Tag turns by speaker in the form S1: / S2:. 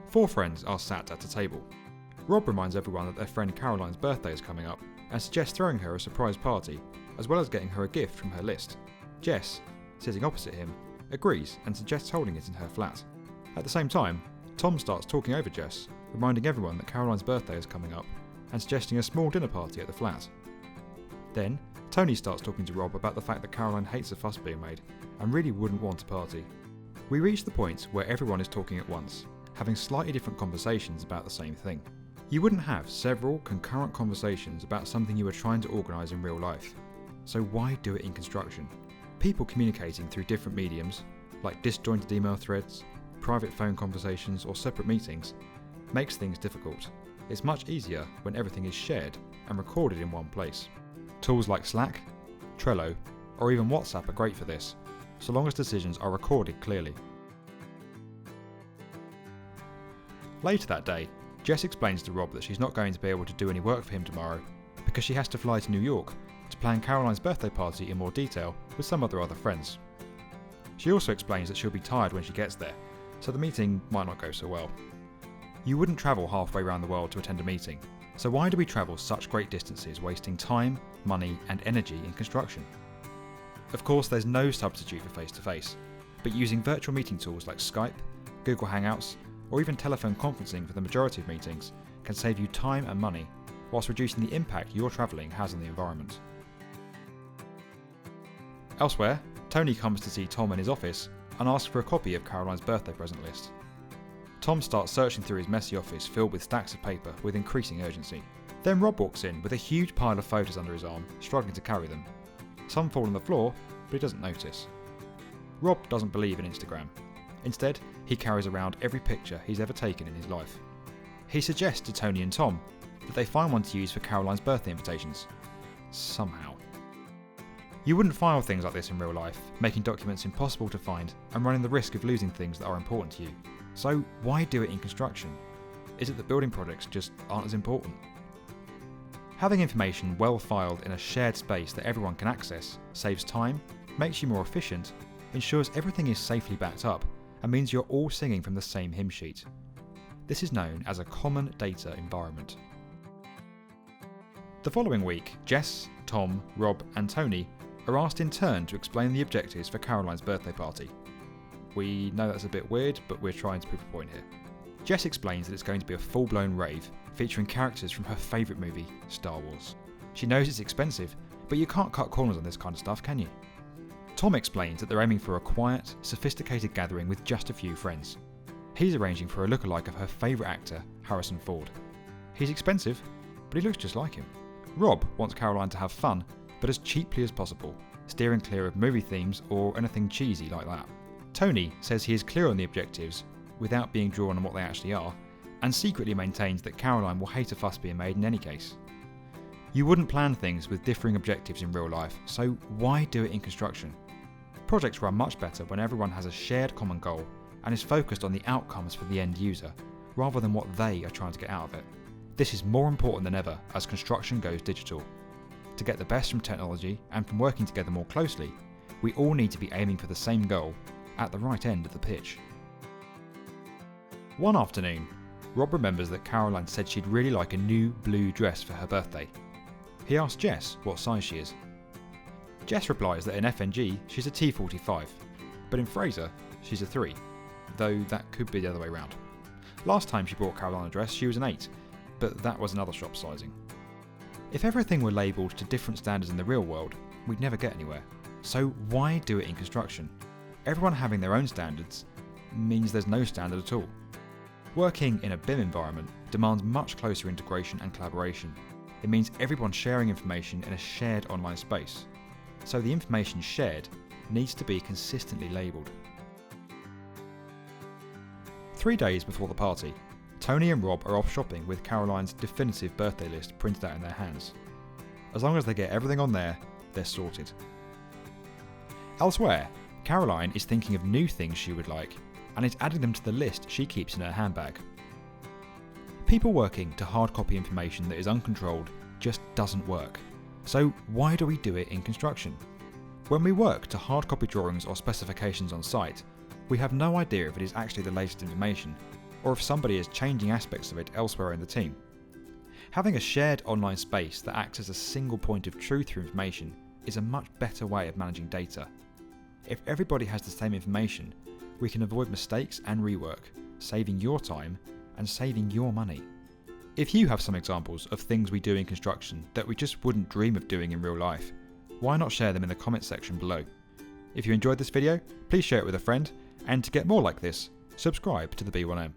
S1: Four friends are sat at a table. Rob reminds everyone that their friend Caroline's birthday is coming up and suggests throwing her a surprise party, as well as getting her a gift from her list. Jess, sitting opposite him, agrees and suggests holding it in her flat. At the same time, Tom starts talking over Jess, reminding everyone that Caroline's birthday is coming up and suggesting a small dinner party at the flat. Then, Tony starts talking to Rob about the fact that Caroline hates a fuss being made and really wouldn't want a party. We reach the point where everyone is talking at once, having slightly different conversations about the same thing. You wouldn't have several concurrent conversations about something you were trying to organise in real life. So why do it in construction? People communicating through different mediums, like disjointed email threads, private phone conversations or separate meetings, makes things difficult. It's much easier when everything is shared and recorded in one place. Tools like Slack, Trello, or even WhatsApp are great for this, so long as decisions are recorded clearly. Later that day, Jess explains to Rob that she's not going to be able to do any work for him tomorrow because she has to fly to New York to plan Caroline's birthday party in more detail with some other friends. She also explains that she'll be tired when she gets there, so the meeting might not go so well. You wouldn't travel halfway around the world to attend a meeting, so why do we travel such great distances wasting time, money and energy in construction? Of course, there's no substitute for face-to-face, but using virtual meeting tools like Skype, Google Hangouts, or even telephone conferencing for the majority of meetings can save you time and money, whilst reducing the impact your travelling has on the environment. Elsewhere, Tony comes to see Tom in his office and asks for a copy of Caroline's birthday present list. Tom starts searching through his messy office filled with stacks of paper with increasing urgency. Then Rob walks in with a huge pile of photos under his arm, struggling to carry them. Some fall on the floor, but he doesn't notice. Rob doesn't believe in Instagram. Instead, he carries around every picture he's ever taken in his life. He suggests to Tony and Tom that they find one to use for Caroline's birthday invitations. Somehow. You wouldn't file things like this in real life, making documents impossible to find and running the risk of losing things that are important to you. So why do it in construction? Is it that building projects just aren't as important? Having information well filed in a shared space that everyone can access saves time, makes you more efficient, ensures everything is safely backed up, and means you're all singing from the same hymn sheet. This is known as a common data environment. The following week, Jess, Tom, Rob and Tony are asked in turn to explain the objectives for Caroline's birthday party. We know that's a bit weird, but we're trying to prove a point here. Jess explains that it's going to be a full-blown rave, featuring characters from her favourite movie, Star Wars. She knows it's expensive, but you can't cut corners on this kind of stuff, can you? Tom explains that they're aiming for a quiet, sophisticated gathering with just a few friends. He's arranging for a lookalike of her favourite actor, Harrison Ford. He's expensive, but he looks just like him. Rob wants Caroline to have fun, but as cheaply as possible, steering clear of movie themes or anything cheesy like that. Tony says he is clear on the objectives, without being drawn on what they actually are, and secretly maintains that Caroline will hate a fuss being made in any case. You wouldn't plan things with differing objectives in real life, so why do it in construction? Projects run much better when everyone has a shared common goal and is focused on the outcomes for the end user, rather than what they are trying to get out of it. This is more important than ever as construction goes digital. To get the best from technology and from working together more closely, we all need to be aiming for the same goal at the right end of the pitch. One afternoon, Rob remembers that Caroline said she'd really like a new blue dress for her birthday. He asks Jess what size she is. Jess replies that in FNG she's a T45, but in Fraser she's a 3, though that could be the other way around. Last time she bought Caroline a dress she was an 8, but that was another shop sizing. If everything were labelled to different standards in the real world, we'd never get anywhere. So why do it in construction? Everyone having their own standards means there's no standard at all. Working in a BIM environment demands much closer integration and collaboration. It means everyone sharing information in a shared online space. So the information shared needs to be consistently labelled. 3 days before the party, Tony and Rob are off shopping with Caroline's definitive birthday list printed out in their hands. As long as they get everything on there, they're sorted. Elsewhere, Caroline is thinking of new things she would like and is adding them to the list she keeps in her handbag. People working to hard copy information that is uncontrolled just doesn't work. So why do we do it in construction? When we work to hard copy drawings or specifications on site, we have no idea if it is actually the latest information, or if somebody is changing aspects of it elsewhere in the team. Having a shared online space that acts as a single point of truth for information is a much better way of managing data. If everybody has the same information, we can avoid mistakes and rework, saving your time and saving your money. If you have some examples of things we do in construction that we just wouldn't dream of doing in real life, why not share them in the comments section below? If you enjoyed this video, please share it with a friend, and to get more like this, subscribe to the B1M.